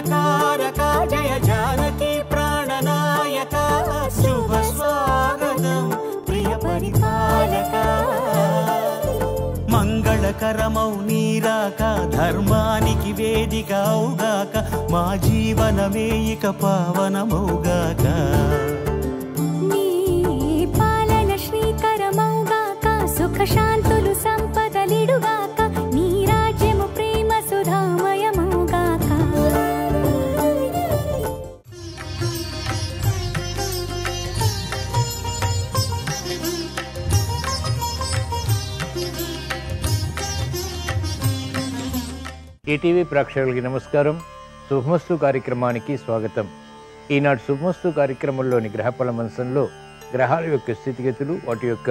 మంగళకారక జయ జానకి ప్రాణనాయక శుభ స్వాగతం ప్రియ పరిపాలక మంగళకరమౌ నీరాక ధర్మానికి వేదిక అవుగాక మా జీవనమే ఇక పావనమౌగాక నీ పాలన శ్రీకరమౌగాక సుఖ శాంతులు సంపదలిడుగాక నీ రాజ్యము ప్రేమ సుధామయమౌగాక ఈటీవీ ప్రేక్షకులకి నమస్కారం. శుభమస్తు కార్యక్రమానికి స్వాగతం. ఈనాటి శుభమస్తు కార్యక్రమంలోని గ్రహఫల మంచంలో గ్రహాల యొక్క స్థితిగతులు, వాటి యొక్క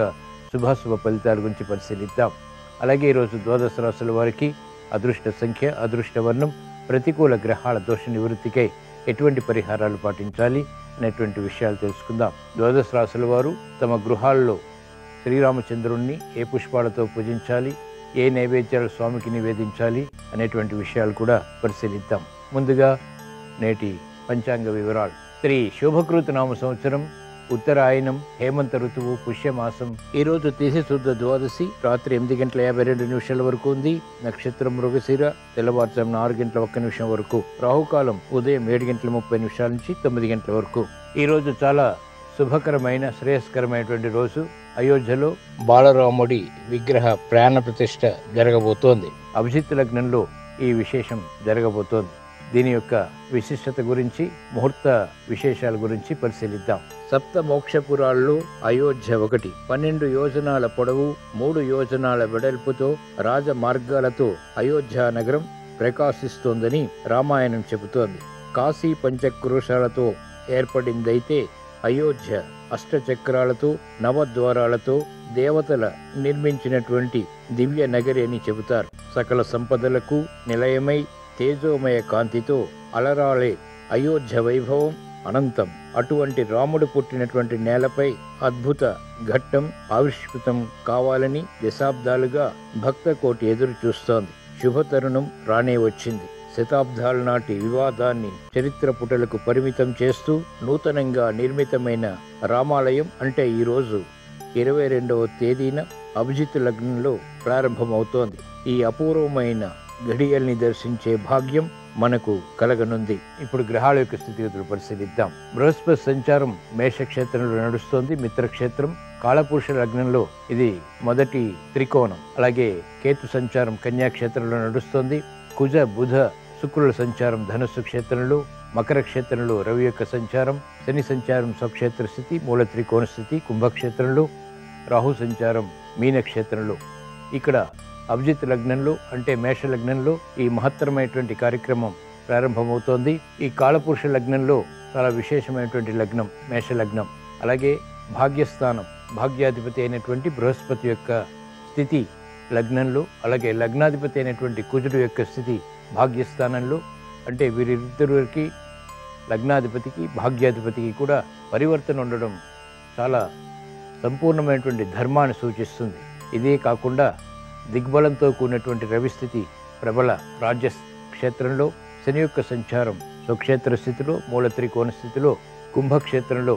శుభాశుభ ఫలితాల గురించి పరిశీలిద్దాం. అలాగే ఈరోజు ద్వాదశ రాశుల వారికి అదృష్ట సంఖ్య, అదృష్ట వర్ణం, ప్రతికూల గ్రహాల దోష నివృత్తికై ఎటువంటి పరిహారాలు పాటించాలి అనేటువంటి విషయాలు తెలుసుకుందాం. ద్వాదశ రాశుల వారు తమ గృహాల్లో శ్రీరామచంద్రుణ్ణి ఏ పుష్పాలతో పూజించాలి, ఏ నైవేద్యాలు స్వామికి నివేదించాలి అనేటువంటి విషయాలు కూడా పరిశీలిద్దాం. ముందుగా నేటి పంచాంగ వివరాలు. శ్రీ శోభకృత నామ సంవత్సరం, ఉత్తరాయణం, హేమంత ఋతువు, పుష్యమాసం. ఈరోజు తిథి శుద్ధ ద్వాదశి రాత్రి 8:52 వరకు ఉంది. నక్షత్రం మృగశిర తెల్లవారుజామున 6:01 వరకు. రాహుకాలం ఉదయం 7:30 నుంచి 9 వరకు. ఈరోజు చాలా శుభకరమైన శ్రేయస్కరమైనటువంటి రోజు. అయోధ్యలో బాలరాముడి విగ్రహ ప్రాణ ప్రతిష్ఠ జరగబోతోంది. అభిజిత్ లగ్నంలో ఈ విశేషం జరగబోతోంది. దీని యొక్క విశిష్టత గురించి, ముహూర్త విశేషాల గురించి పరిశీలిద్దాం. సప్త మోక్షపురాల్లో అయోధ్య ఒకటి. 12 యోజనాల పొడవు, 3 యోజనాల వెడల్పుతో రాజమార్గాలతో అయోధ్య నగరం ప్రకాశిస్తోందని రామాయణం చెబుతోంది. కాశీ పంచక్రోశాలతో ఏర్పడిందైతే అయోధ్య అష్టచక్రాలతో, నవద్వారాలతో దేవతల నిర్మించినటువంటి దివ్య నగరి అని చెబుతారు. సకల సంపదలకు నిలయమై తేజోమయ కాంతితో అలరాలే అయోధ్య వైభవం అనంతం. అటువంటి రాముడు పుట్టినటువంటి నేలపై అద్భుత ఘట్టం ఆవిష్కృతం కావాలని దశాబ్దాలుగా భక్త కోటి ఎదురు చూస్తోంది. శుభతరుణం రానే వచ్చింది. శతాబ్దాల నాటి వివాదాన్ని చరిత్ర పుటలకు పరిమితం చేస్తూ నూతనంగా నిర్మితమైన రామాలయం అంటే ఈరోజు 22వ తేదీన అభిజిత్ లగ్నంలో ప్రారంభమవుతోంది. ఈ అపూర్వమైన ఘడియల్ని దర్శించే భాగ్యం మనకు కలగనుంది. ఇప్పుడు గ్రహాల యొక్క స్థితిగతులు పరిశీలిద్దాం. బృహస్పతి సంచారం మేషక్షేత్రంలో నడుస్తోంది. మిత్రక్షేత్రం కాళపురుష లగ్నంలో ఇది మొదటి త్రికోణం. అలాగే కేతు సంచారం కన్యాక్షేత్రంలో నడుస్తోంది. కుజ బుధ శుక్రుల సంచారం ధనుస్సు క్షేత్రంలో, మకర క్షేత్రంలో రవి యొక్క సంచారం, శని సంచారం స్వక్షేత్ర స్థితి మూల త్రికోణ స్థితి కుంభక్షేత్రంలో, రాహు సంచారం మీనక్షేత్రంలో. ఇక్కడ అభిజిత్ లగ్నంలో అంటే మేష లగ్నంలో ఈ మహత్తరమైనటువంటి కార్యక్రమం ప్రారంభమవుతోంది. ఈ కాళపురుష లగ్నంలో చాలా విశేషమైనటువంటి లగ్నం మేష లగ్నం. అలాగే భాగ్యస్థానం, భాగ్యాధిపతి అయినటువంటి బృహస్పతి యొక్క స్థితి లగ్నంలో, అలాగే లగ్నాధిపతి అయినటువంటి కుజుడు యొక్క స్థితి భాగ్యస్థానంలో. అంటే వీరిద్దరికి లగ్నాధిపతికి భాగ్యాధిపతికి కూడా పరివర్తన ఉండడం చాలా సంపూర్ణమైనటువంటి ధర్మాన్ని సూచిస్తుంది. ఇదే కాకుండా దిగ్బలంతో కూడినటువంటి రవిస్థితి ప్రబల రాజ్య క్షేత్రంలో, శని యొక్క సంచారం స్వక్షేత్ర స్థితిలో మూల త్రికోణ స్థితిలో కుంభక్షేత్రంలో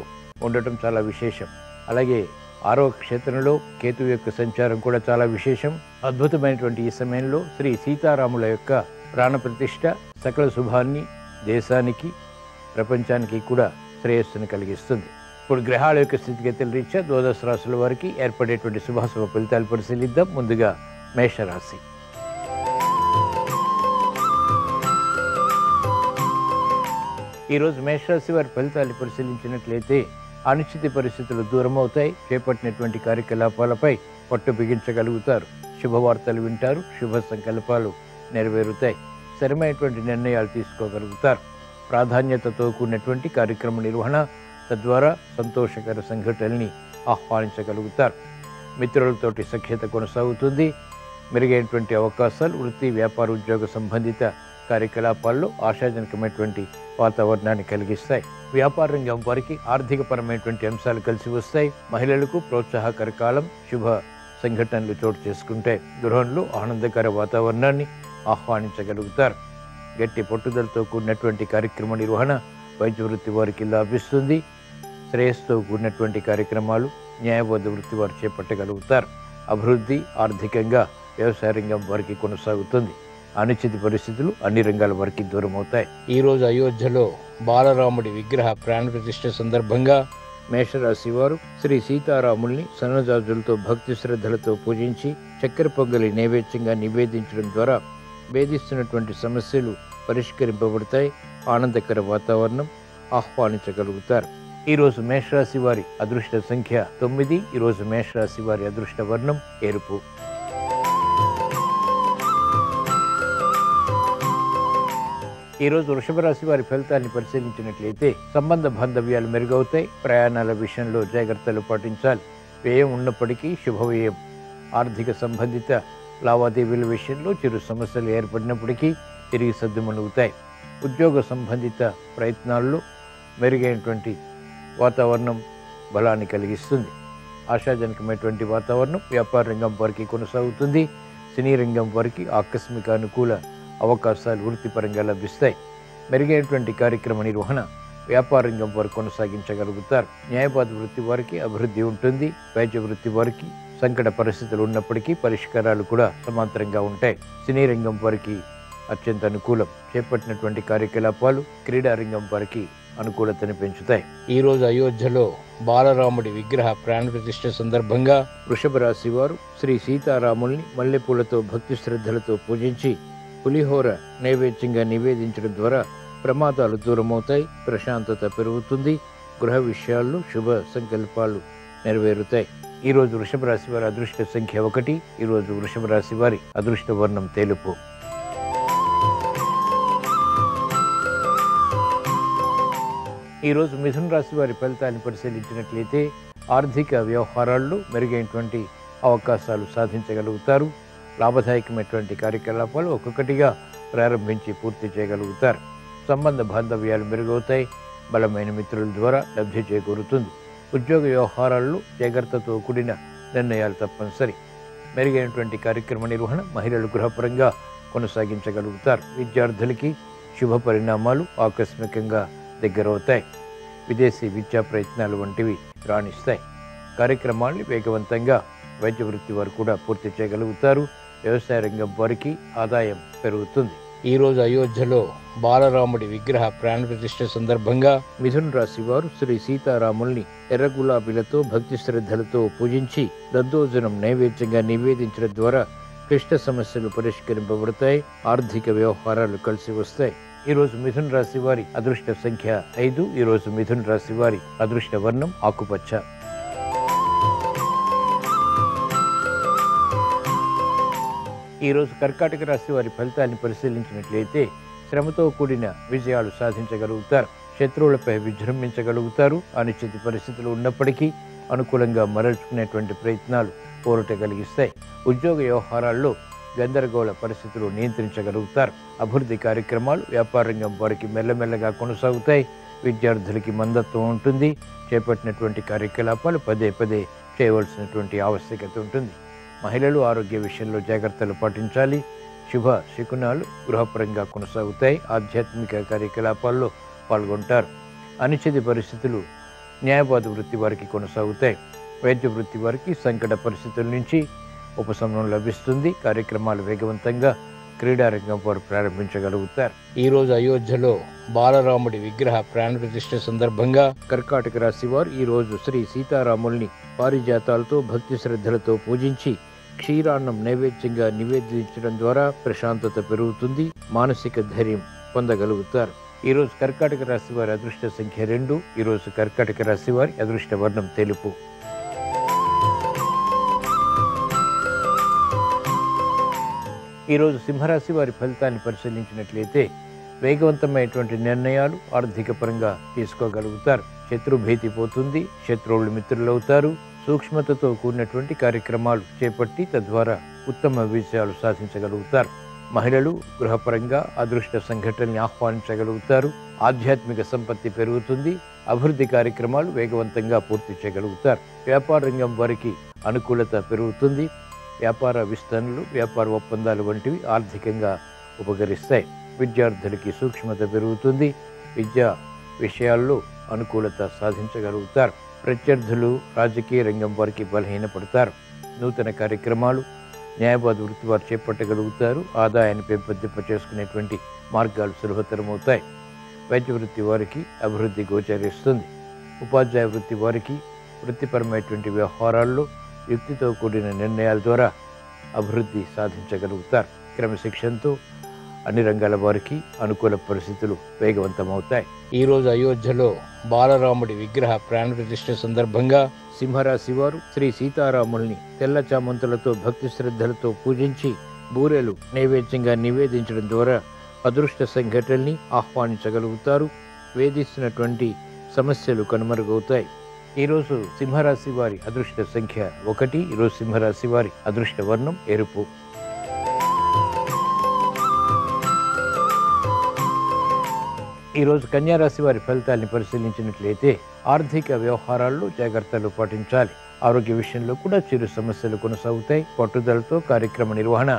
ఉండటం చాలా విశేషం. అలాగే 6వ క్షేత్రంలో కేతు యొక్క సంచారం కూడా చాలా విశేషం. అద్భుతమైనటువంటి ఈ సమయంలో శ్రీ సీతారాముల యొక్క ప్రాణప్రతిష్ఠ సకల శుభాన్ని దేశానికి, ప్రపంచానికి కూడా శ్రేయస్సును కలిగిస్తుంది. ఇప్పుడు గ్రహాల యొక్క స్థితిగతుల రీత్యా ద్వాదశ రాశుల వారికి ఏర్పడేటువంటి శుభాశుభ ఫలితాలు పరిశీలిద్దాం. ముందుగా మేషరాశి. ఈరోజు మేషరాశి వారి ఫలితాలు పరిశీలించినట్లయితే అనిశ్చిత పరిస్థితులు దూరం అవుతాయి. చేపట్టినటువంటి కార్యకలాపాలపై పట్టు బిగించగలుగుతారు. శుభవార్తలు వింటారు. శుభ సంకల్పాలు నెరవేరుతాయి. స్థిరమైనటువంటి నిర్ణయాలు తీసుకోగలుగుతారు. ప్రాధాన్యతతో కూడినటువంటి కార్యక్రమ నిర్వహణ, తద్వారా సంతోషకర సంఘటనల్ని ఆహ్వానించగలుగుతారు. మిత్రులతోటి సఖ్యత కొనసాగుతుంది. మెరుగైనటువంటి అవకాశాలు వృత్తి, వ్యాపార, ఉద్యోగ సంబంధిత కార్యకలాపాల్లో ఆశాజనకమైనటువంటి వాతావరణాన్ని కలిగిస్తాయి. వ్యాపార రంగం వారికి ఆర్థికపరమైనటువంటి అంశాలు కలిసి వస్తాయి. మహిళలకు ప్రోత్సాహకర కాలం. శుభ సంఘటనలు చోటు చేసుకుంటే గృహంలో ఆనందకర వాతావరణాన్ని ఆహ్వానించగలుగుతారు. గట్టి పట్టుదలతో కూడినటువంటి కార్యక్రమ నిర్వహణ వైద్య వృత్తి వారికి లాభిస్తుంది. శ్రేయస్సుతో కూడినటువంటి కార్యక్రమాలు న్యాయబద్ధ వృత్తి వారు చేపట్టగలుగుతారు. అభివృద్ధి ఆర్థికంగా వ్యవసాయ రంగం వారికి కొనసాగుతుంది. అనిశ్చిత పరిస్థితులు అన్ని రంగాల వారికి దూరం అవుతాయి. ఈరోజు అయోధ్యలో బాలరాముడి విగ్రహ ప్రాణ ప్రతిష్ఠ సందర్భంగా మేషరాశి వారు శ్రీ సీతారాముల్ని సన్నజాజులతో భక్తి శ్రద్ధలతో పూజించి చక్కెర పొంగలి నైవేద్యంగా నివేదించడం ద్వారా వేధిస్తున్నటువంటి సమస్యలు పరిష్కరింపబడతాయి. ఆనందకర వాతావరణం ఆహ్వానించగలుగుతారు. ఈరోజు మేషరాశి వారి అదృష్ట సంఖ్య 9. ఈరోజు మేషరాశి వారి అదృష్ట వర్ణం ఎరుపు. ఈరోజు వృషభ రాశి వారి ఫలితాన్ని పరిశీలించినట్లయితే సంబంధ బాంధవ్యాలు మెరుగవుతాయి. ప్రయాణాల విషయంలో జాగ్రత్తలు పాటించాలి. వ్యయం ఉన్నప్పటికీ శుభవ్యయం. ఆర్థిక సంబంధిత లావాదేవీల విషయంలో చిరు సమస్యలు ఏర్పడినప్పటికీ తిరిగి సద్దుమణుగుతాయి. ఉద్యోగ సంబంధిత ప్రయత్నాల్లో మెరుగైనటువంటి వాతావరణం బలాన్ని కలిగిస్తుంది. ఆశాజనకమైనటువంటి వాతావరణం వ్యాపార రంగం వారికి కొనసాగుతుంది. సినీ రంగం వారికి ఆకస్మిక అనుకూల అవకాశాలు వృత్తిపరంగా లభిస్తాయి. మెరుగైనటువంటి కార్యక్రమ నిర్వహణ వ్యాపార రంగం వారు కొనసాగించగలుగుతారు. న్యాయవాద వృత్తి వారికి అభివృద్ధి ఉంటుంది. వైద్య వృత్తి వారికి సంకట పరిస్థితులు ఉన్నప్పటికీ పరిష్కారాలు కూడా సమాంతరంగా ఉంటాయి. సినీ రంగం వారికి అత్యంత అనుకూలం. చేపట్టినటువంటి కార్యకలాపాలు క్రీడా రంగం వారికి అనుకూలతను పెంచుతాయి. ఈరోజు అయోధ్యలో బాలరాముడి విగ్రహ ప్రాణ ప్రతిష్ఠ సందర్భంగా వృషభ రాశి వారు శ్రీ సీతారాముల్ని మల్లెపూలతో భక్తి శ్రద్ధలతో పూజించి పులిహోర నైవేద్యంగా నివేదించడం ద్వారా ప్రమాదాలు దూరమవుతాయి. ప్రశాంతత పెరుగుతుంది. గృహ విషయాల్లో శుభ సంకల్పాలు నెరవేరుతాయి. ఈరోజు వృషభ రాశి వారి అదృష్ట సంఖ్య 1. ఈరోజు వృషభ రాశి వారి అదృష్ట వర్ణం తెలుపు. ఈరోజు మిథున రాశి వారి ఫలితాన్ని పరిశీలించినట్లయితే ఆర్థిక వ్యవహారాల్లో మెరుగైనటువంటి అవకాశాలు సాధించగలుగుతారు. లాభదాయకమైనటువంటి కార్యకలాపాలు ఒక్కొక్కటిగా ప్రారంభించి పూర్తి చేయగలుగుతారు. సంబంధ బాంధవ్యాలు మెరుగవుతాయి. బలమైన మిత్రుల ద్వారా లబ్ధి చేకూరుతుంది. ఉద్యోగ వ్యవహారాల్లో జాగ్రత్తతో కూడిన నిర్ణయాలు తప్పనిసరి. మెరుగైనటువంటి కార్యక్రమ నిర్వహణ మహిళలు గృహపరంగా కొనసాగించగలుగుతారు. విద్యార్థులకి శుభ పరిణామాలు ఆకస్మికంగా దగ్గరవుతాయి. విదేశీ విద్యా ప్రయత్నాలు వంటివి రాణిస్తాయి. కార్యక్రమాల్ని వేగవంతంగా వైద్య వృత్తి వారు కూడా పూర్తి చేయగలుగుతారు. వ్యవసాయ రంగం వారికి ఆదాయం పెరుగుతుంది. ఈరోజు అయోధ్యలో బాలరాముడి విగ్రహ ప్రాణ ప్రతిష్ఠ సందర్భంగా మిథున రాశి వారు శ్రీ సీతారాముల్ని ఎర్ర గులాబీలతో భక్తి శ్రద్ధలతో పూజించి దద్దోజనం నైవేద్యంగా నివేదించడం ద్వారా క్లిష్ట సమస్యలు పరిష్కరింపబడతాయి. ఆర్థిక వ్యవహారాలు కలిసి వస్తాయి. ఈరోజు మిథున రాశి వారి అదృష్ట సంఖ్య 5. ఈరోజు మిథున రాశి వారి అదృష్ట వర్ణం ఆకుపచ్చ. ఈరోజు కర్కాటక రాశి వారి ఫలితాన్ని పరిశీలించినట్లయితే శ్రమతో కూడిన విజయాలు సాధించగలుగుతారు. శత్రువులపై విజృంభించగలుగుతారు. అనిశ్చిత పరిస్థితులు ఉన్నప్పటికీ అనుకూలంగా మరల్చుకునేటువంటి ప్రయత్నాలు పోరుట కలిగిస్తాయి. ఉద్యోగ వ్యవహారాల్లో గందరగోళ పరిస్థితులు నియంత్రించగలుగుతారు. అభివృద్ధి కార్యక్రమాలు వ్యాపార రంగం వారికి మెల్లమెల్లగా కొనసాగుతాయి. విద్యార్థులకి మందత్వం ఉంటుంది. చేపట్టినటువంటి కార్యకలాపాలు పదే పదే చేయవలసినటువంటి ఆవశ్యకత ఉంటుంది. మహిళలు ఆరోగ్య విషయంలో జాగ్రత్తలు పాటించాలి. శుభ శకునాలు గృహపరంగా కొనసాగుతాయి. ఆధ్యాత్మిక కార్యకలాపాల్లో పాల్గొంటారు. అనిశ్చిత పరిస్థితులు న్యాయవాద వృత్తి వారికి కొనసాగుతాయి. వైద్య వృత్తి వారికి సంకట పరిస్థితుల నుంచి ఉపశమనం లభిస్తుంది. కార్యక్రమాలు వేగవంతంగా క్రీడారంగం వారు ప్రారంభించగలుగుతారు. ఈరోజు అయోధ్యలో బాలరాముడి విగ్రహ ప్రాణ ప్రతిష్ఠ సందర్భంగా కర్కాటక రాశి వారు ఈరోజు శ్రీ సీతారాముల్ని పారిజాతాలతో భక్తి శ్రద్ధలతో పూజించి క్షీరాన్నం నైవేద్యంగా నివేదించడం ద్వారా ప్రశాంతత పెరుగుతుంది. మానసిక ధైర్యం పొందగలుగుతారు. ఈరోజు కర్కాటక రాశి వారి అదృష్ట సంఖ్య 2. ఈరోజు కర్కాటక రాశి వారి అదృష్ట వర్ణం తెలుపు. ఈరోజు సింహరాశి వారి ఫలితాన్ని పరిశీలించినట్లయితే వేగవంతమైనటువంటి నిర్ణయాలు ఆర్థిక పరంగా తీసుకోగలుగుతారు. శత్రు భీతి పోతుంది. శత్రువులు మిత్రులవుతారు. సూక్ష్మతతో కూడినటువంటి కార్యక్రమాలు చేపట్టి తద్వారా ఉత్తమ విజయాలు సాధించగలుగుతారు. మహిళలు గృహపరంగా అదృష్ట సంఘటనల్ని ఆహ్వానించగలుగుతారు. ఆధ్యాత్మిక సంపత్తి పెరుగుతుంది. అభివృద్ధి కార్యక్రమాలు వేగవంతంగా పూర్తి చేయగలుగుతారు. వ్యాపార రంగం వారికి అనుకూలత పెరుగుతుంది. వ్యాపార విస్తరణలు, వ్యాపార ఒప్పందాలు వంటివి ఆర్థికంగా ఉపకరిస్తాయి. విద్యార్థులకి సూక్ష్మత పెరుగుతుంది. విద్యా విషయాల్లో అనుకూలత సాధించగలుగుతారు. ప్రత్యర్థులు రాజకీయ రంగం వారికి బలహీనపడతారు. నూతన కార్యక్రమాలు న్యాయవాద వృత్తి వారు చేపట్టగలుగుతారు. ఆదాయాన్ని పెంపొందింప చేసుకునేటువంటి మార్గాలు సులభతరమవుతాయి. వైద్య వృత్తి వారికి అభివృద్ధి గోచరిస్తుంది. ఉపాధ్యాయ వృత్తి వారికి వృత్తిపరమైనటువంటి వ్యవహారాల్లో యుక్తితో కూడిన నిర్ణయాల ద్వారా అభివృద్ధి సాధించగలుగుతారు. క్రమశిక్షణతో అన్ని రంగాల వారికి అనుకూల పరిస్థితులు వేగవంతమవుతాయి. ఈరోజు అయోధ్యలో బాలరాముడి విగ్రహ ప్రాణ ప్రతిష్ఠ సందర్భంగా సింహరాశి వారు శ్రీ సీతారాముల్ని తెల్ల చామంతులతో భక్తి శ్రద్ధలతో పూజించి బూరెలు నైవేద్యంగా నివేదించడం ద్వారా అదృష్ట సంఘటనల్ని ఆహ్వానించగలుగుతారు. వేధిస్తున్నటువంటి సమస్యలు కనుమరుగవుతాయి. ఈరోజు సింహరాశి వారి అదృష్ట సంఖ్య 1. ఈరోజు సింహరాశి వారి అదృష్ట వర్ణం ఎరుపు. ఈరోజు కన్యారాశి వారి ఫలితాన్ని పరిశీలించినట్లయితే ఆర్థిక వ్యవహారాల్లో జాగ్రత్తలు పాటించాలి. ఆరోగ్య విషయంలో కూడా చిరు సమస్యలు కొనసాగుతాయి. పట్టుదలతో కార్యక్రమ నిర్వహణ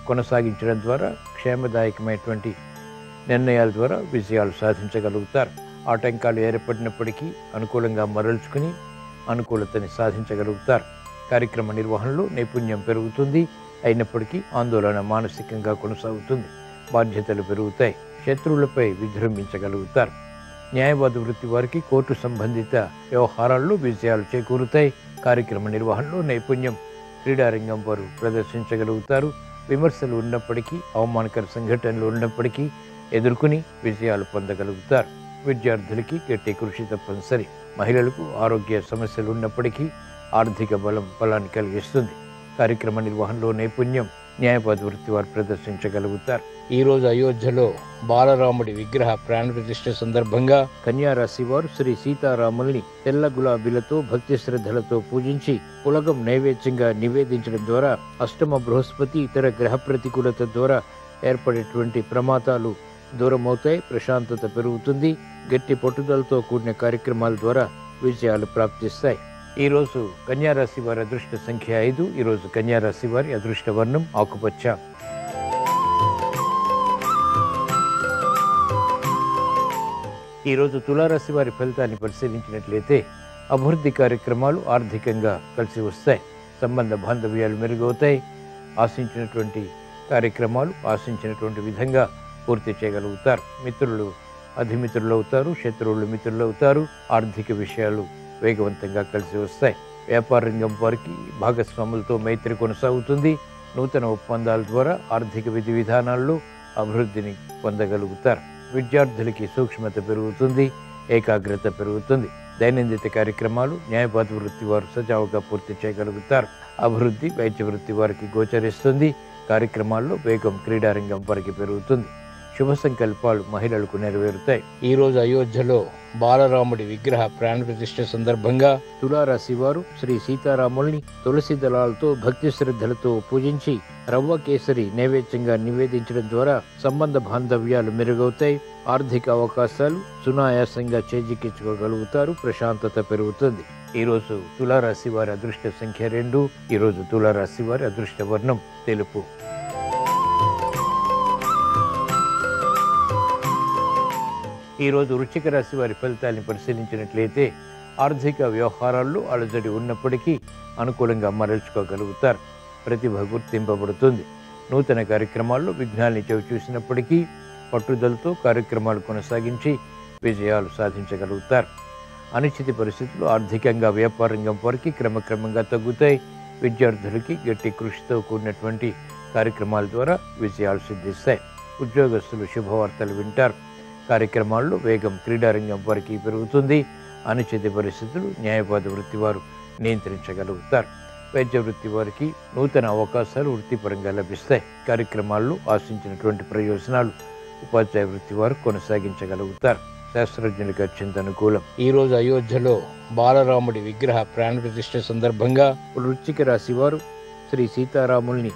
కొనసాగించడం ద్వారా క్షేమదాయకమైనటువంటి నిర్ణయాల ద్వారా విజయాలు సాధించగలుగుతారు. ఆటంకాలు ఏర్పడినప్పటికీ అనుకూలంగా మరల్చుకుని అనుకూలతని సాధించగలుగుతారు. కార్యక్రమ నిర్వహణలో నైపుణ్యం పెరుగుతుంది. అయినప్పటికీ ఆందోళన మానసికంగా కొనసాగుతుంది. బాధ్యతలు పెరుగుతాయి. శత్రువులపై విజృంభించగలుగుతారు. న్యాయవాద వృత్తి వారికి కోర్టు సంబంధిత వ్యవహారాల్లో విజయాలు చేకూరుతాయి. కార్యక్రమ నిర్వహణలో నైపుణ్యం క్రీడారంగం వారు ప్రదర్శించగలుగుతారు. విమర్శలు ఉన్నప్పటికీ అవమానకర సంఘటనలు ఉన్నప్పటికీ ఎదుర్కొని విజయాలు పొందగలుగుతారు. విద్యార్థులకి గట్టి కృషి తప్పనిసరి. మహిళలకు ఆరోగ్య సమస్యలు ఉన్నప్పటికీ ఆర్థిక బలాన్ని కలిగిస్తుంది. కార్యక్రమ నిర్వహణలో నైపుణ్యం న్యాయవాద వృత్తి వారు ప్రదర్శించగలుగుతారు. ఈరోజు అయోధ్యలో బాలరాముడి విగ్రహ ప్రాణ ప్రతిష్ఠ సందర్భంగా కన్యారాశి వారు శ్రీ సీతారాముల్ని తెల్ల గులాబీలతో భక్తి శ్రద్ధలతో పూజించి పులగం నైవేద్యంగా నివేదించడం ద్వారా అష్టమ బృహస్పతి ఇతర గ్రహ ప్రతికూలత ద్వారా ఏర్పడేటువంటి ప్రమాదాలు దూరమవుతాయి. ప్రశాంతత పెరుగుతుంది. గట్టి పట్టుదలతో కూడిన కార్యక్రమాల ద్వారా విజయాలు ప్రాప్తిస్తాయి. ఈరోజు కన్యారాశి వారి అదృష్ట సంఖ్య 5. ఈరోజు కన్యారాశి వారి అదృష్ట వర్ణం ఆకుపచ్చ. ఈరోజు తులారాశి వారి ఫలితాన్ని పరిశీలించినట్లయితే అభివృద్ధి కార్యక్రమాలు ఆర్థికంగా కలిసి వస్తాయి. సంబంధ బాంధవ్యాలు మెరుగవుతాయి. ఆశించినటువంటి కార్యక్రమాలు ఆశించినటువంటి విధంగా పూర్తి చేయగలుగుతారు. మిత్రులు అధిమిత్రులు అవుతారు. శత్రువులు మిత్రులు అవుతారు. ఆర్థిక విషయాలు వేగవంతంగా కలిసి వస్తాయి. వ్యాపార రంగం వారికి భాగస్వాములతో మైత్రి కొనసాగుతుంది. నూతన ఒప్పందాల ద్వారా ఆర్థిక విధి విధానాల్లో అభివృద్ధిని పొందగలుగుతారు. విద్యార్థులకి సూక్ష్మత పెరుగుతుంది. ఏకాగ్రత పెరుగుతుంది. దైనందిన కార్యక్రమాలు న్యాయవాద వృత్తి వారు సజావుగా పూర్తి చేయగలుగుతారు. అభివృద్ధి వైద్య వృత్తి వారికి గోచరిస్తుంది. కార్యక్రమాల్లో వేగం క్రీడారంగం వారికి పెరుగుతుంది. శుభ సంకల్పాలు మహిళలకు నెరవేరుతాయి. ఈరోజు అయోధ్యలో బాలరాముడి విగ్రహ ప్రాణ ప్రతిష్ఠ సందర్భంగా తులారాశి వారు శ్రీ సీతారాముల్ని తులసి దళాలతో భక్తి శ్రద్ధలతో పూజించి రవ్వ కేసరి నైవేద్యంగా నివేదించడం ద్వారా సంబంధ బాంధవ్యాలు మెరుగవుతాయి. ఆర్థిక అవకాశాలు సునాయాసంగా చేజిక్కించుకోగలుగుతారు. ప్రశాంతత పెరుగుతుంది. ఈరోజు తులారాశి వారి అదృష్ట సంఖ్య 2. ఈరోజు తులారాశి వారి అదృష్ట వర్ణం తెలుపు. ఈరోజు వృశ్చిక రాశి వారి ఫలితాన్ని పరిశీలించినట్లయితే ఆర్థిక వ్యవహారాల్లో అలజడి ఉన్నప్పటికీ అనుకూలంగా మరల్చుకోగలుగుతారు. ప్రతిభ గుర్తింపబడుతుంది. నూతన కార్యక్రమాల్లో విఘ్నాల్ని చవిచూసినప్పటికీ పట్టుదలతో కార్యక్రమాలు కొనసాగించి విజయాలు సాధించగలుగుతారు. అనిశ్చిత పరిస్థితులు ఆర్థికంగా వ్యాపార రంగం వారికి క్రమక్రమంగా తగ్గుతాయి. విద్యార్థులకి గట్టి కృషితో కూడినటువంటి కార్యక్రమాల ద్వారా విజయాలు సిద్ధిస్తాయి. ఉద్యోగస్తులు శుభవార్తలు వింటారు. కార్యక్రమాల్లో వేగం క్రీడారంగం వారికి పెరుగుతుంది. అనిశ్చిత పరిస్థితులు న్యాయవాద వృత్తి వారు నియంత్రించగలుగుతారు. వైద్య వృత్తి వారికి నూతన అవకాశాలు వృత్తిపరంగా లభిస్తాయి. కార్యక్రమాల్లో ఆశించినటువంటి ప్రయోజనాలు ఉపాధ్యాయ వృత్తి వారు కొనసాగించగలుగుతారు. శాస్త్రజ్ఞులకు అత్యంత అనుకూలం. ఈరోజు అయోధ్యలో బాలరాముడి విగ్రహ ప్రాణ ప్రతిష్ఠ సందర్భంగా వృశ్చిక రాశి వారు శ్రీ సీతారాముల్ని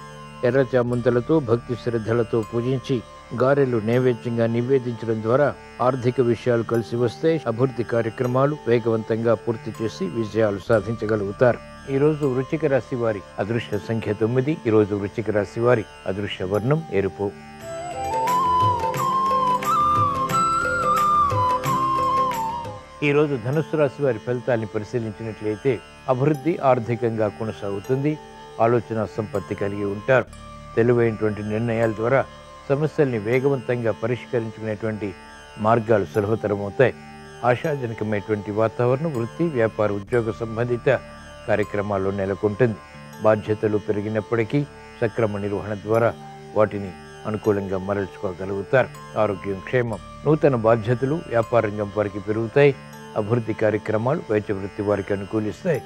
ఎర్ర చామంతులతో భక్తి శ్రద్ధలతో పూజించి గారెలు నైవేద్యంగా నివేదించడం ద్వారా ఆర్థిక విషయాలు కలిసి వస్తే అభివృద్ధి కార్యక్రమాలు వేగవంతంగా పూర్తి చేసి విజయాలు సాధించగలుగుతారు. ఈరోజు వృశ్చిక రాశి వారి అదృష్ట సంఖ్య 9. ఈరోజు వృశ్చిక రాశి వారి అదృష్ట వర్ణం ఎరుపు. ఈరోజు ధనుస్సు రాశి వారి ఫలితాన్ని పరిశీలించినట్లయితే అభివృద్ధి ఆర్థికంగా కొనసాగుతుంది. ఆలోచన సంపత్తి కలిగి ఉంటారు. తెలివైనటువంటి నిర్ణయాల ద్వారా సమస్యల్ని వేగవంతంగా పరిష్కరించుకునేటువంటి మార్గాలు సులభతరమవుతాయి. ఆశాజనకమైనటువంటి వాతావరణం వృత్తి, వ్యాపార, ఉద్యోగ సంబంధిత కార్యక్రమాల్లో నెలకొంటుంది. బాధ్యతలు పెరిగినప్పటికీ సక్రమ నిర్వహణ ద్వారా వాటిని అనుకూలంగా మరల్చుకోగలుగుతారు. ఆరోగ్యం, క్షేమం. నూతన బాధ్యతలు వ్యాపార రంగం వారికి పెరుగుతాయి. అభివృద్ధి కార్యక్రమాలు వైద్య వృత్తి వారికి అనుకూలిస్తాయి.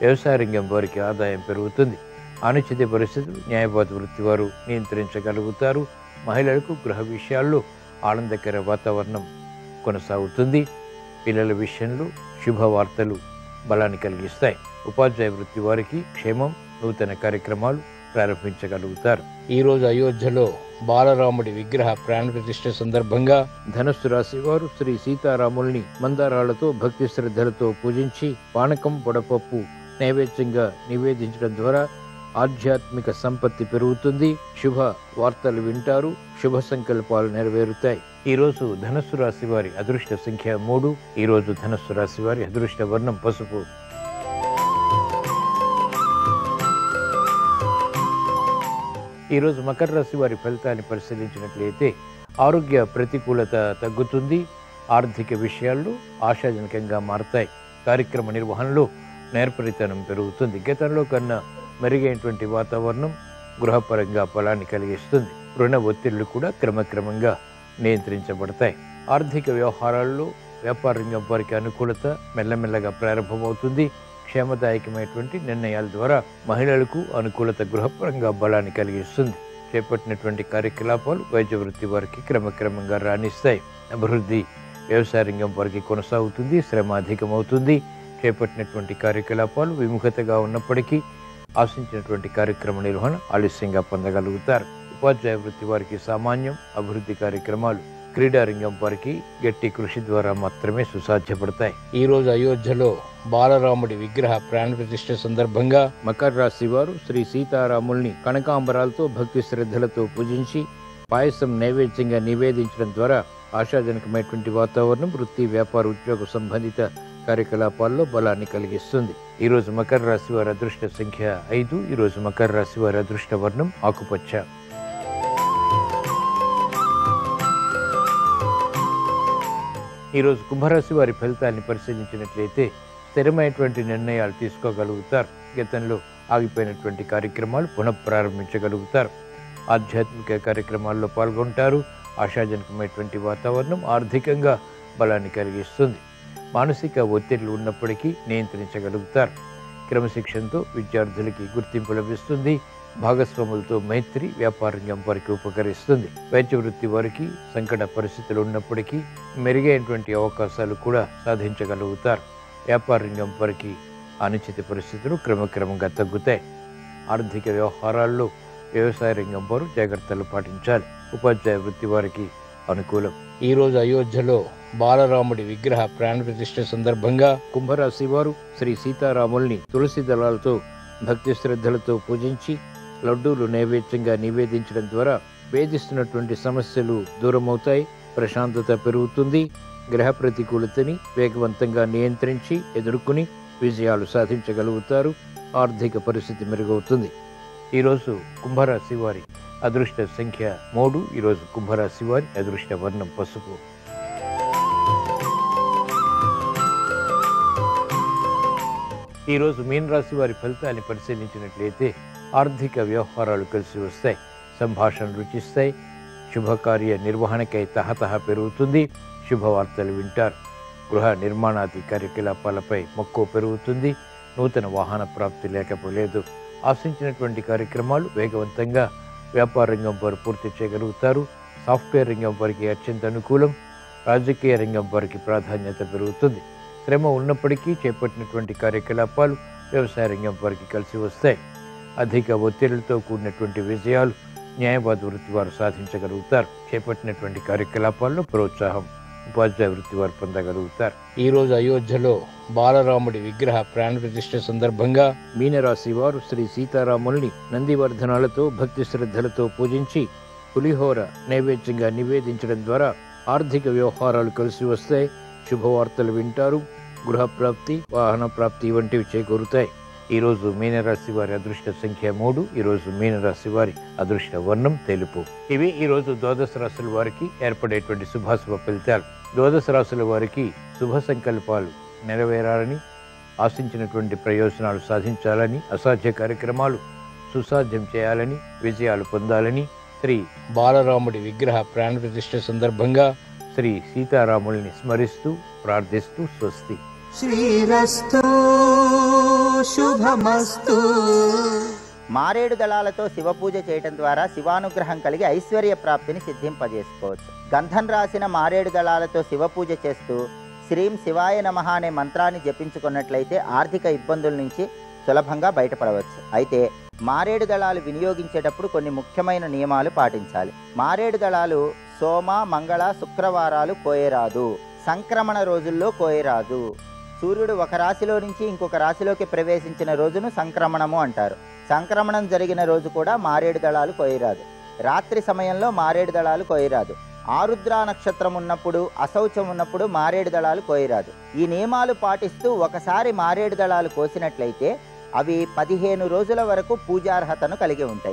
వ్యవసాయ రంగం వారికి ఆదాయం పెరుగుతుంది. అనిశ్చిత పరిస్థితులు న్యాయవాద వృత్తి వారు నియంత్రించగలుగుతారు. మహిళలకు గృహ విషయాల్లో ఆనందకర వాతావరణం కొనసాగుతుంది. పిల్లల విషయంలో శుభవార్తలు బలాన్ని కలిగిస్తాయి. ఉపాధ్యాయ వృత్తి వారికి క్షేమం, నూతన కార్యక్రమాలు ప్రారంభించగలుగుతారు. ఈరోజు అయోధ్యలో బాలరాముడి విగ్రహ ప్రాణ ప్రతిష్ఠ సందర్భంగా ధనుస్సు రాశి వారు శ్రీ సీతారాముల్ని మందారాలతో భక్తి శ్రద్ధలతో పూజించి పానకం, పొడపప్పు నైవేద్యంగా నివేదించడం ద్వారా ఆధ్యాత్మిక సంపత్తి పెరుగుతుంది. శుభ వార్తలు వింటారు. శుభ సంకల్పాలు నెరవేరుతాయి. ఈరోజు ధనుస్సు రాశి వారి అదృష్ట సంఖ్య 3. ఈరోజు ధనుస్సు రాశి వారి అదృష్ట వర్ణం పసుపు. ఈరోజు మకర రాశి వారి ఫలితాన్ని పరిశీలించినట్లయితే ఆరోగ్య ప్రతికూలత తగ్గుతుంది. ఆర్థిక విషయాల్లో ఆశాజనకంగా మారతాయి. కార్యక్రమ నిర్వహణలో నేర్పరితనం పెరుగుతుంది. గతంలో కన్నా మెరుగైనటువంటి వాతావరణం గృహపరంగా బలాన్ని కలిగిస్తుంది. రుణ ఒత్తిళ్లు కూడా క్రమక్రమంగా నియంత్రించబడతాయి. ఆర్థిక వ్యవహారాల్లో వ్యాపార రంగం వారికి అనుకూలత మెల్లమెల్లగా ప్రారంభమవుతుంది. క్షేమదాయకమైనటువంటి నిర్ణయాల ద్వారా మహిళలకు అనుకూలత గృహపరంగా బలాన్ని కలిగిస్తుంది. చేపట్టినటువంటి కార్యకలాపాలు వైద్య వృత్తి వారికి క్రమక్రమంగా రాణిస్తాయి. అభివృద్ధి వ్యవసాయ రంగం వారికి కొనసాగుతుంది. శ్రమ అధికమవుతుంది. చేపట్టినటువంటి కార్యకలాపాలు విముఖతగా ఉన్నప్పటికీ ఆశించినటువంటి కార్యక్రమ నిర్వహణ ఆలస్యంగా పొందగలుగుతారు. ఉపాధ్యాయ వృత్తి వారికి సామాన్యం. అభివృద్ధి కార్యక్రమాలు క్రీడా రంగం వారికి గట్టి కృషి ద్వారా మాత్రమే సుసాధ్యపడతాయి. ఈ రోజు అయోధ్యలో బాలరాముడి విగ్రహ ప్రాణ ప్రతిష్ఠ సందర్భంగా మకర రాశి వారు శ్రీ సీతారాముల్ని కనకాంబరాలతో భక్తి శ్రద్ధలతో పూజించి పాయసం నైవేద్యంగా నివేదించడం ద్వారా ఆశాజనకమైనటువంటి వాతావరణం వృత్తి, వ్యాపార, ఉద్యోగ సంబంధిత కార్యకలాపాల్లో బలాన్ని కలిగిస్తుంది. ఈ రోజు మకర రాశి వారి అదృష్ట సంఖ్య 5. ఈ రోజు మకర రాశి వారి అదృష్ట వర్ణం ఆకుపచ్చ. ఈరోజు కుంభరాశి వారి ఫలితాన్ని పరిశీలించినట్లయితే స్థిరమైనటువంటి నిర్ణయాలు తీసుకోగలుగుతారు. గతంలో ఆగిపోయినటువంటి కార్యక్రమాలు పునఃప్రారంభించగలుగుతారు. ఆధ్యాత్మిక కార్యక్రమాల్లో పాల్గొంటారు. ఆశాజనకమైనటువంటి వాతావరణం ఆర్థికంగా బలాన్ని కలిగిస్తుంది. మానసిక ఒత్తిళ్లు ఉన్నప్పటికీ నియంత్రించగలుగుతారు. క్రమశిక్షణతో విద్యార్థులకి గుర్తింపు లభిస్తుంది. భాగస్వాములతో మైత్రి వ్యాపార రంగం వారికి ఉపకరిస్తుంది. వైద్య వృత్తి వారికి సంకట పరిస్థితులు ఉన్నప్పటికీ మెరుగైనటువంటి అవకాశాలు కూడా సాధించగలుగుతారు. వ్యాపార రంగం వారికి అనిశ్చిత పరిస్థితులు క్రమక్రమంగా తగ్గుతాయి. ఆర్థిక వ్యవహారాల్లో వ్యవసాయ రంగం వారు జాగ్రత్తలు పాటించాలి. ఉపాధ్యాయ వృత్తి వారికి అనుకూలం. ఈ రోజు అయోధ్యలో బాలరాముడి విగ్రహ ప్రాణ ప్రతిష్ఠ సందర్భంగా కుంభరాశి వారు శ్రీ సీతారాముల్ని తులసి దళాలతో భక్తి శ్రద్ధలతో పూజించి లడ్డూలు నైవేద్యంగా నివేదించడం ద్వారా వేధిస్తున్నటువంటి సమస్యలు దూరమవుతాయి. ప్రశాంతత పెరుగుతుంది. గ్రహ ప్రతికూలతని వేగవంతంగా నియంత్రించి ఎదుర్కొని విజయాలు సాధించగలుగుతారు. ఆర్థిక పరిస్థితి మెరుగవుతుంది. ఈరోజు కుంభరాశి వారి అదృష్ట సంఖ్య 3. ఈరోజు కుంభరాశి వారి అదృష్ట వర్ణం పసుపు. ఈరోజు మీన రాశి వారి ఫలితాన్ని పరిశీలించినట్లయితే ఆర్థిక వ్యవహారాలు కలిసి వస్తాయి. సంభాషణలు రుచిస్తాయి. శుభకార్య నిర్వహణకై తహతహ పెరుగుతుంది. శుభవార్తలు వింటారు. గృహ నిర్మాణాది కార్యకలాపాలపై మక్కువ పెరుగుతుంది. నూతన వాహన ప్రాప్తి లేకపోలేదు. ఆశించినటువంటి కార్యక్రమాలు వేగవంతంగా వ్యాపార రంగం వారు పూర్తి చేయగలుగుతారు. సాఫ్ట్వేర్ రంగం వారికి అత్యంత అనుకూలం. రాజకీయ రంగం వారికి ప్రాధాన్యత పెరుగుతుంది. శ్రమ ఉన్నప్పటికీ చేపట్టినటువంటి కార్యకలాపాలు వ్యవసాయ రంగం వారికి కలిసి వస్తాయి. అధిక ఒత్తిళ్లతో కూడినటువంటి విజయాలు న్యాయవాద వృత్తి వారు సాధించగలుగుతారు. చేపట్టినటువంటి కార్యకలాపాల్లో ప్రోత్సాహం ఉపాధ్యాయ వృత్తి వారు పొందగలుగుతారు. ఈ రోజు అయోధ్యలో బాలరాముడి విగ్రహ ప్రాణ ప్రతిష్ఠ సందర్భంగా మీనరాశి వారు శ్రీ సీతారాముల్ని నందివర్ధనాలతో భక్తి శ్రద్ధలతో పూజించి పులిహోర నైవేద్యంగా నివేదించడం ద్వారా ఆర్థిక వ్యవహారాలు కలిసి వస్తాయి. శుభవార్తలు వింటారు. గృహప్రాప్తి, వాహన ప్రాప్తి వంటివి చేకూరుతాయి. ఈరోజు మీనరాశి వారి అదృష్ట సంఖ్య 3. ఈరోజు మీనరాశి వారి అదృష్ట వర్ణం తెలుపు. ఇవి ఈరోజు ద్వాదశ రాశుల వారికి ఏర్పడేటువంటి శుభాశుభ ఫలితాలు. ద్వాదశ రాశుల వారికి శుభ సంకల్పాలు నెరవేరాలని, ఆశించినటువంటి ప్రయోజనాలు సాధించాలని, అసాధ్య కార్యక్రమాలు సుసాధ్యం చేయాలని, విజయాలు పొందాలని శ్రీ బాలరాముడి విగ్రహ ప్రాణ ప్రతిష్ఠ సందర్భంగా శ్రీ సీతారాముల్ని స్మరిస్తూ ప్రార్థిస్తూ స్వస్తి. శ్రీరస్తు శుభమస్తు. మారేడు దళాలతో శివపూజ చేయటం ద్వారా శివానుగ్రహం కలిగి ఐశ్వర్య ప్రాప్తిని సిద్ధింపజేసుకోవచ్చు. గంధం రాసిన మారేడు దళాలతో శివపూజ చేస్తూ శ్రీం శివాయ నమః అనే మంత్రాన్ని జపించుకున్నట్లయితే ఆర్థిక ఇబ్బందుల నుంచి సులభంగా బయటపడవచ్చు. అయితే మారేడు దళాలు వినియోగించేటప్పుడు కొన్ని ముఖ్యమైన నియమాలు పాటించాలి. మారేడు దళాలు సోమ, మంగళ, శుక్రవారాలు కోయరాదు. సంక్రమణ రోజుల్లో కోయరాదు. సూర్యుడు ఒక రాశిలో నుంచి ఇంకొక రాశిలోకి ప్రవేశించిన రోజును సంక్రమణము అంటారు. సంక్రమణం జరిగిన రోజు కూడా మారేడు దళాలు కోయరాదు. రాత్రి సమయంలో మారేడు దళాలు కోయరాదు. ఆరుద్ర నక్షత్రం ఉన్నప్పుడు, అశౌచం ఉన్నప్పుడు మారేడు దళాలు కోయరాదు. ఈ నియమాలు పాటిస్తూ ఒకసారి మారేడు దళాలు కోసినట్లయితే అవి 15 రోజుల వరకు పూజార్హతను కలిగి ఉంటాయి.